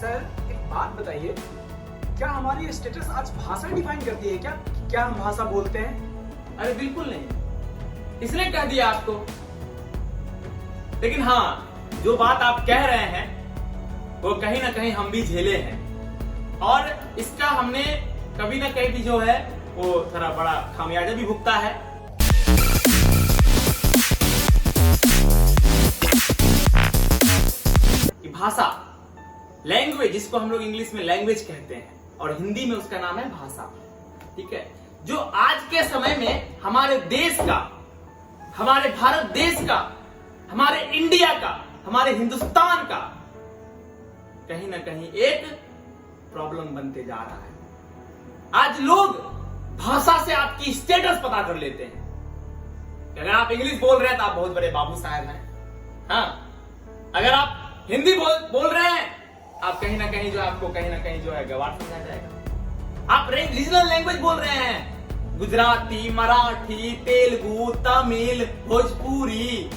Sir एक बात बताइए, क्या हमारी स्टेटस आज भाषा डिफाइन करती है? क्या हम भाषा बोलते हैं? अरे बिल्कुल नहीं, इसने कह दिया आपको। लेकिन हाँ, जो बात आप कह रहे हैं वो कहीं ना कहीं हम भी झेले हैं, और इसका हमने कभी ना कहीं भी जो है वो थोड़ा बड़ा खामियाजा भी भुगता है। भाषा, लैंग्वेज, जिसको हम लोग इंग्लिश में लैंग्वेज कहते हैं और हिंदी में उसका नाम है भाषा। ठीक है, जो आज के समय में हमारे देश का, हमारे भारत देश का, हमारे इंडिया का, हमारे हिंदुस्तान का कहीं ना कहीं एक प्रॉब्लम बनते जा रहा है। आज लोग भाषा से आपकी स्टेटस पता कर लेते हैं। अगर आप इंग्लिश बोल रहे हैं तो आप बहुत बड़े बाबू साहब हैं। हाँ, अगर आप हिंदी बोल रहे हैं, आप कहीं ना कहीं जो है गवार समझा जाएगा। आप रीजनल लैंग्वेज बोल रहे हैं, गुजराती, मराठी, तेलुगु, तमिल, भोजपुरी,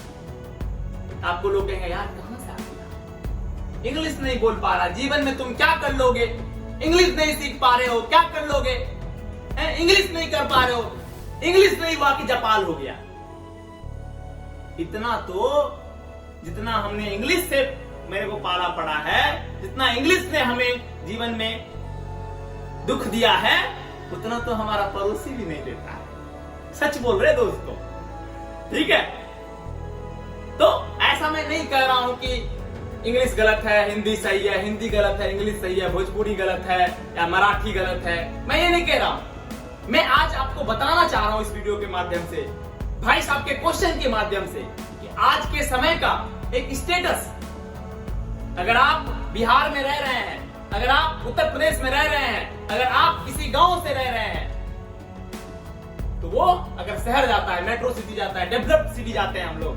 आपको लोग कहेंगे यार कहां से आ गया, इंग्लिश नहीं बोल पा रहा, जीवन में तुम क्या कर लोगे, इंग्लिश नहीं सीख पा रहे हो, क्या कर लोगे, इंग्लिश नहीं कर पा रहे हो, इंग्लिश नहीं हुआ कि जपाल हो गया। इतना तो जितना हमने इंग्लिश से मेरे को पाला पड़ा है, जितना इंग्लिश ने हमें जीवन में दुख दिया है, उतना तो हमारा पड़ोसी भी नहीं देता है। सच बोल रहे दोस्तों, ठीक है? तो ऐसा मैं नहीं कह रहा हूं कि इंग्लिश गलत है, हिंदी सही है, हिंदी गलत है, इंग्लिश सही है, भोजपुरी गलत है या मराठी गलत है। मैं ये नहीं कह रहा हूं। मैं आज आपको बताना चाह रहा हूं इस वीडियो के माध्यम से, भाई साहब के क्वेश्चन के माध्यम से, कि आज के समय का एक स्टेटस, अगर आप बिहार में रह रहे हैं, अगर आप उत्तर प्रदेश में रह रहे हैं, अगर आप किसी गांव से रह रहे हैं, तो वो अगर शहर जाता है, मेट्रो सिटी जाता है, डेवलप्ड सिटी जाते हैं हम लोग,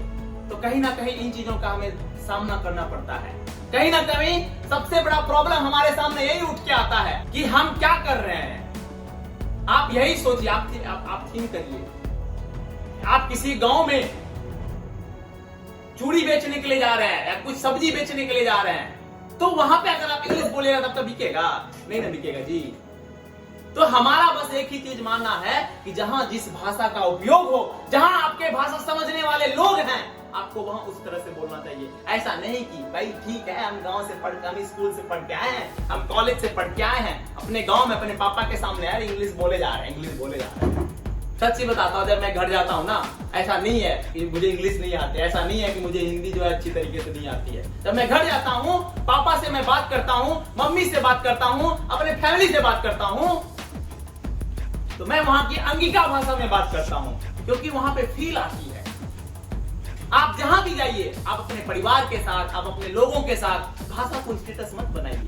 तो कहीं ना कहीं इन चीजों का हमें सामना करना पड़ता है। कहीं ना कहीं सबसे बड़ा प्रॉब्लम हमारे सामने यही उठ के आता है कि हम क्या कर रहे हैं। आप यही सोचिए, आप थिंक करिए, आप किसी गांव में चूड़ी बेचने के लिए जा रहे हैं या कुछ सब्जी बेचने के लिए जा रहे हैं, तो वहां पे अगर आप इंग्लिश बोलेगा तब तो बिकेगा नहीं, ना बिकेगा जी। तो हमारा बस एक ही चीज मानना है कि जहां जिस भाषा का उपयोग हो, जहां आपके भाषा समझने वाले लोग हैं, आपको वहां उस तरह से बोलना चाहिए। ऐसा नहीं कि भाई ठीक है, हम गांव से पढ़, हम स्कूल से पढ़ के आए हैं, हम कॉलेज से पढ़ के आए हैं, अपने गांव में अपने पापा के सामने यार इंग्लिश बोले जा रहे हैं, इंग्लिश बोले जा रहे हैं। सच्ची बताता हूँ, जब मैं घर जाता हूँ ना, ऐसा नहीं है कि मुझे इंग्लिश नहीं आती, ऐसा नहीं है कि मुझे हिंदी जो है अच्छी तरीके से नहीं आती है। जब मैं घर जाता हूँ, पापा से मैं बात करता हूँ, मम्मी से बात करता हूँ, अपने फैमिली से बात करता हूँ, तो मैं वहां की अंगिका भाषा में बात करता हूँ, क्योंकि वहां पे फील आती है। आप जहां भी जाइए, आप अपने परिवार के साथ, आप अपने लोगों के साथ भाषा को स्टेटस मत बनाइए,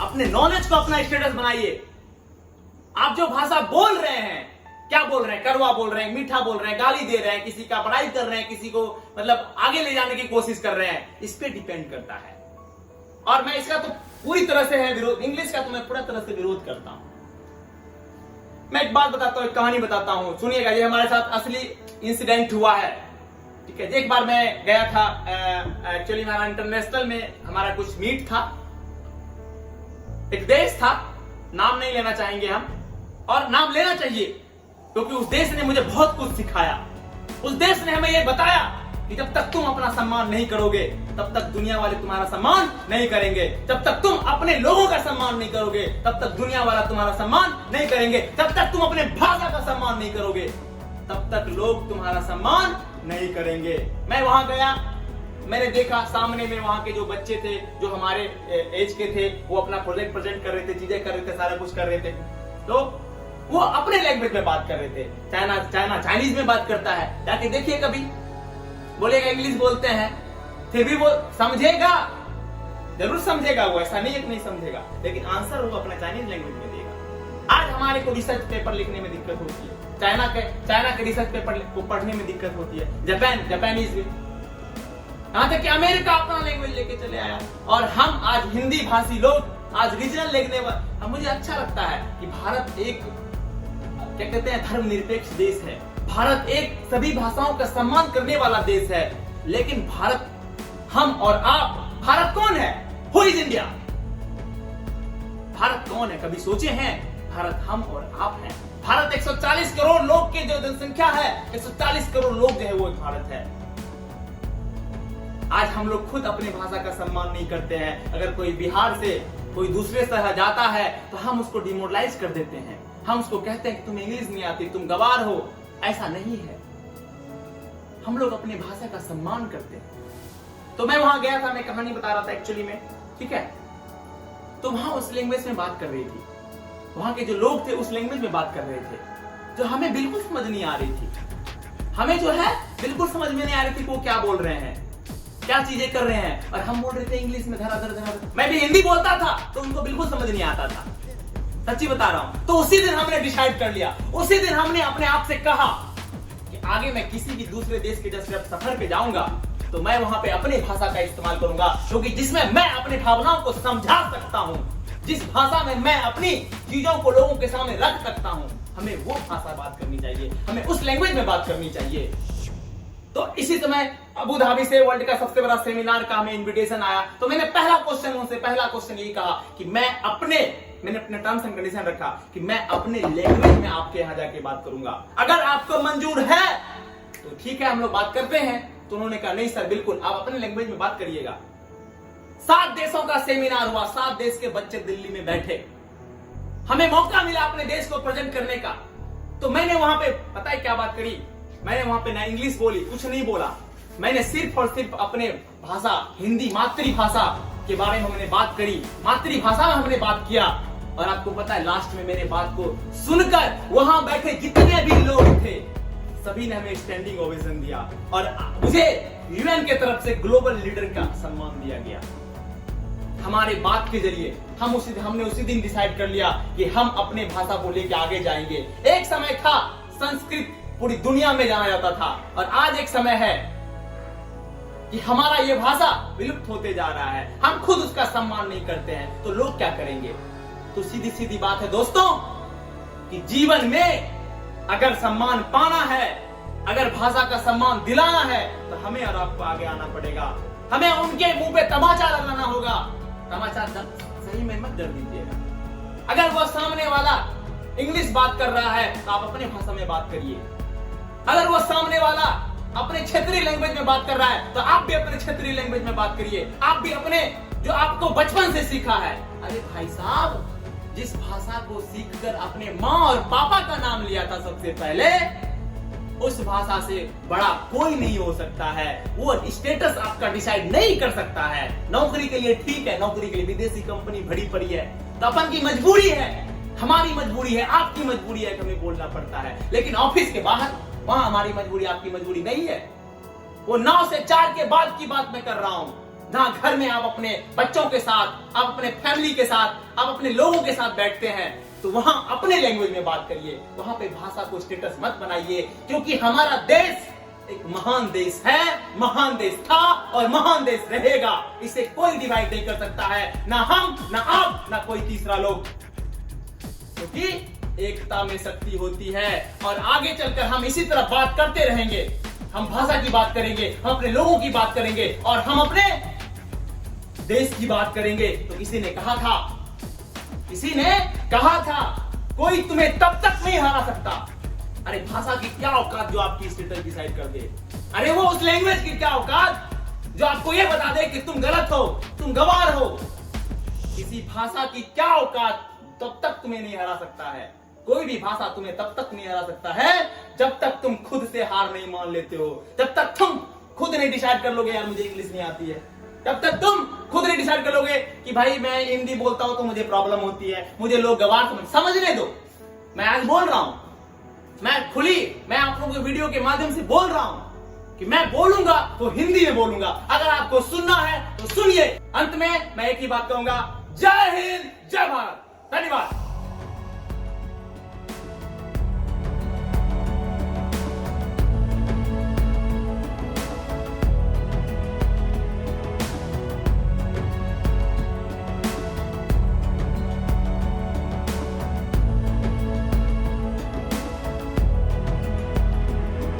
अपने नॉलेज को अपना स्टेटस बनाइए। आप जो भाषा बोल रहे हैं, क्या बोल रहे हैं, कड़वा बोल रहे हैं, मीठा बोल रहे हैं, गाली दे रहे हैं, किसी का बड़ाई कर रहे हैं, किसी को मतलब आगे ले जाने की कोशिश कर रहे हैं, इस पे डिपेंड करता है। और मैं इसका तो पूरी तरह से है विरोध, इंग्लिश का तो मैं पूरा तरह से विरोध करता हूं। मैं एक बात बताता हूं, एक कहानी बताता हूं, सुनिएगा। ये हमारे साथ असली इंसिडेंट हुआ है, ठीक है? एक बार मैं गया था, एक्चुअली हमारा इंटरनेशनल में हमारा कुछ मीट था, एक देश था, नाम नहीं लेना चाहेंगे हम, और नाम लेना चाहिए क्योंकि उस देश ने मुझे बहुत कुछ सिखाया। उस देश ने हमें यह बताया कि जब तक तुम अपना सम्मान नहीं करोगे, तब तक दुनिया वाले तुम्हारा सम्मान नहीं करेंगे। जब तक तुम अपने लोगों का सम्मान नहीं करोगे, तब तक दुनिया वाला तुम्हारा सम्मान नहीं करेंगे। जब तक तुम अपने भाषा का सम्मान नहीं करोगे, तब तक लोग तुम्हारा सम्मान नहीं करेंगे। मैं वहां गया, मैंने देखा सामने में वहां के जो बच्चे थे, जो हमारे एज के थे, वो अपना प्रोजेक्ट प्रेजेंट कर रहे थे, चीजें कर रहे थे, सारा कुछ कर रहे थे। तो वो अपने लैंग्वेज में बात कर रहे थे। चाइनीज में बात करता है, जाके देखिए कभी, बोलेगा इंग्लिश बोलते हैं, फिर भी वो समझेगा, जरूर समझेगा, वो ऐसा नहीं है कि नहीं समझेगा, लेकिन आंसर वो अपना चाइनीज लैंग्वेज में देगा। आज हमारे को रिसर्च पेपर लिखने में दिक्कत होती है, चाइना के रिसर्च पेपर को पढ़ने में दिक्कत होती है, जापानीज में, यहां तक कि अमेरिका अपना लैंग्वेज लेके चले आया। और हम आज हिंदी भाषी लोग आज रीजनल लिखने वाले, मुझे अच्छा लगता है कि भारत एक क्या कहते हैं धर्मनिरपेक्ष देश है, भारत एक सभी भाषाओं का सम्मान करने वाला देश है। लेकिन भारत, हम और आप, भारत कौन है? Who is India? भारत कौन है, कभी सोचे हैं? भारत हम और आप हैं। भारत 140 करोड़ लोग की जो जनसंख्या है, 140 करोड़ लोग जो है वो एक भारत है। आज हम लोग खुद अपनी भाषा का सम्मान नहीं करते हैं। अगर कोई बिहार से कोई दूसरे शहर जाता है तो हम उसको डिमोरलाइज कर देते हैं। हम उसको कहते हैं कि तुम इंग्लिश नहीं आती, तुम गवार हो। ऐसा नहीं है, हम लोग अपनी भाषा का सम्मान करते हैं। तो मैं वहां गया था, मैं कहानी बता रहा था एक्चुअली में, ठीक है। तो वहां उस लैंग्वेज में बात कर रही थी, वहां के जो लोग थे उस लैंग्वेज में बात कर रहे थे, जो हमें बिल्कुल समझ नहीं आ रही थी। हमें जो है बिल्कुल समझ में नहीं आ रही थी वो क्या बोल रहे हैं, क्या चीजें कर रहे हैं, और हम बोल रहे थे इंग्लिश में धराधर धराधर। मैं भी हिंदी बोलता था तो उनको बिल्कुल समझ नहीं आता था, सच्ची बता रहा हूं। तो उसी दिन हमने डिसाइड कर लिया, उसी दिन हमने अपने आप से कहा कि आगे मैं किसी भी दूसरे देश के जब सफर पे जाऊंगा तो मैं वहां पे अपनी भाषा का इस्तेमाल करूंगा, क्योंकि जिसमें मैं अपनी भावनाओं को समझा सकता हूं, जिस भाषा में मैं अपनी चीजों को लोगों के सामने रख सकता हूं, हमें वो भाषा बात करनी चाहिए, हमें उस लैंग्वेज में बात करनी चाहिए। तो इसी समय अबू धाबी से वर्ल्ड का सबसे बड़ा सेमिनार का हमें इनविटेशन आया। तो मैंने पहला क्वेश्चन यही कहा कि मैंने अपने टर्म्स एंड कंडीशन रखा कि मैं अपने लैंग्वेज में आपके यहां जाके बात करूंगा। अगर आपको मंजूर है तो ठीक है, हम लोग बात करते हैं। तो उन्होंने कहा नहीं सर, बिल्कुल आप अपने लैंग्वेज में बात करिएगा। 7 देशों का सेमिनार हुआ, 7 देश के बच्चे दिल्ली में बैठे, हमें मौका मिला अपने देश को प्रेजेंट करने का। तो मैंने वहां पे पता है क्या बात करी, मैंने वहां पे ना इंग्लिश बोली, कुछ नहीं बोला, मैंने सिर्फ और सिर्फ अपने भाषा हिंदी मातृभाषा के बारे में हमने बात करी, मातृभाषा में हमने बात किया। और आपको पता है लास्ट में मेरे बात को सुनकर वहां बैठे जितने भी लोग थे सभी ने हमें स्टैंडिंग ओवेशन दिया और मुझे यूएन के तरफ से ग्लोबल लीडर का सम्मान दिया गया। हमारे बात के जरिए हमने उसी दिन डिसाइड कर लिया कि हम अपने भाषा को लेकर आगे जाएंगे। एक समय था संस्कृत पूरी दुनिया में जाना जाता था, और आज एक समय है कि हमारा ये भाषा विलुप्त होते जा रहा है। हम खुद उसका सम्मान नहीं करते हैं तो लोग क्या करेंगे। तो सीधी सीधी बात है दोस्तों कि जीवन में अगर सम्मान पाना है, अगर भाषा का सम्मान दिलाना है, तो हमें और आपको आगे आना पड़ेगा। हमें उनके मुंह पे तमाचा लगाना होगा। तमाचा सही में मत डर दीजिएगा। अगर वो सामने वाला इंग्लिश बात कर रहा है तो आप अपने भाषा में बात करिए। अगर वो सामने वाला अपने क्षेत्रीय लैंग्वेज में बात कर रहा है तो आप भी अपने क्षेत्रीय लैंग्वेज में बात करिए। आप भी अपने जो आपको बचपन से सीखा है। अरे भाई साहब, जिस भाषा को सीखकर अपने माँ और पापा का नाम लिया था सबसे पहले, उस भाषा से बड़ा कोई नहीं हो सकता है। वो स्टेटस आपका डिसाइड नहीं कर सकता है। नौकरी के लिए ठीक है, नौकरी के लिए विदेशी कंपनी भरी पड़ी है, तो अपन की मजबूरी है, हमारी मजबूरी है, आपकी मजबूरी है कि हमें बोलना पड़ता है। लेकिन ऑफिस के बाहर वहां हमारी मजबूरी आपकी मजबूरी नहीं है। वो 9 से 4 के बाद की बात मैं कर रहा हूं, जहां घर में आप अपने बच्चों के साथ, आप अपने फैमिली के साथ, आप अपने लोगों के साथ बैठते हैं, तो वहां अपने लैंग्वेज में बात करिए। वहां पे भाषा को स्टेटस मत बनाइए, क्योंकि हमारा देश एक महान देश है, महान देश था और महान देश रहेगा। इसे कोई डिवाइड नहीं कर सकता है, ना हम, ना आप, ना कोई तीसरा लोग, क्योंकि एकता में शक्ति होती है। और आगे चलकर हम इसी तरह बात करते रहेंगे। हम भाषा की बात करेंगे, हम अपने लोगों की बात करेंगे और हम अपने देश की बात करेंगे। तो किसी ने कहा था कोई तुम्हें तब तक नहीं हरा सकता। अरे भाषा की क्या औकात जो आपकी स्टेटस डिसाइड कर दे। अरे वो उस लैंग्वेज की क्या औकात जो आपको ये बता दे कि तुम गलत हो, तुम गवार हो। किसी भाषा की क्या औकात तब तक तुम्हें नहीं हरा सकता है। कोई भी भाषा तुम्हें तब तक नहीं हरा सकता है जब तक तुम खुद से हार नहीं मान लेते हो। जब तक तुम खुद नहीं डिसाइड कर लोगे यार मुझे इंग्लिश नहीं आती है, तब तक तुम खुद नहीं डिसाइड कर लोगे कि भाई मैं हिंदी बोलता हूं तो मुझे प्रॉब्लम होती है, मुझे लोग गवार समझने दो। मैं आज बोल रहा हूं, मैं आप लोगों के वीडियो के माध्यम से बोल रहा हूं कि मैं बोलूंगा तो हिंदी में बोलूंगा। अगर आपको सुनना है तो सुनिए। अंत में मैं एक ही बात कहूंगा, जय हिंद, जय भारत, धन्यवाद।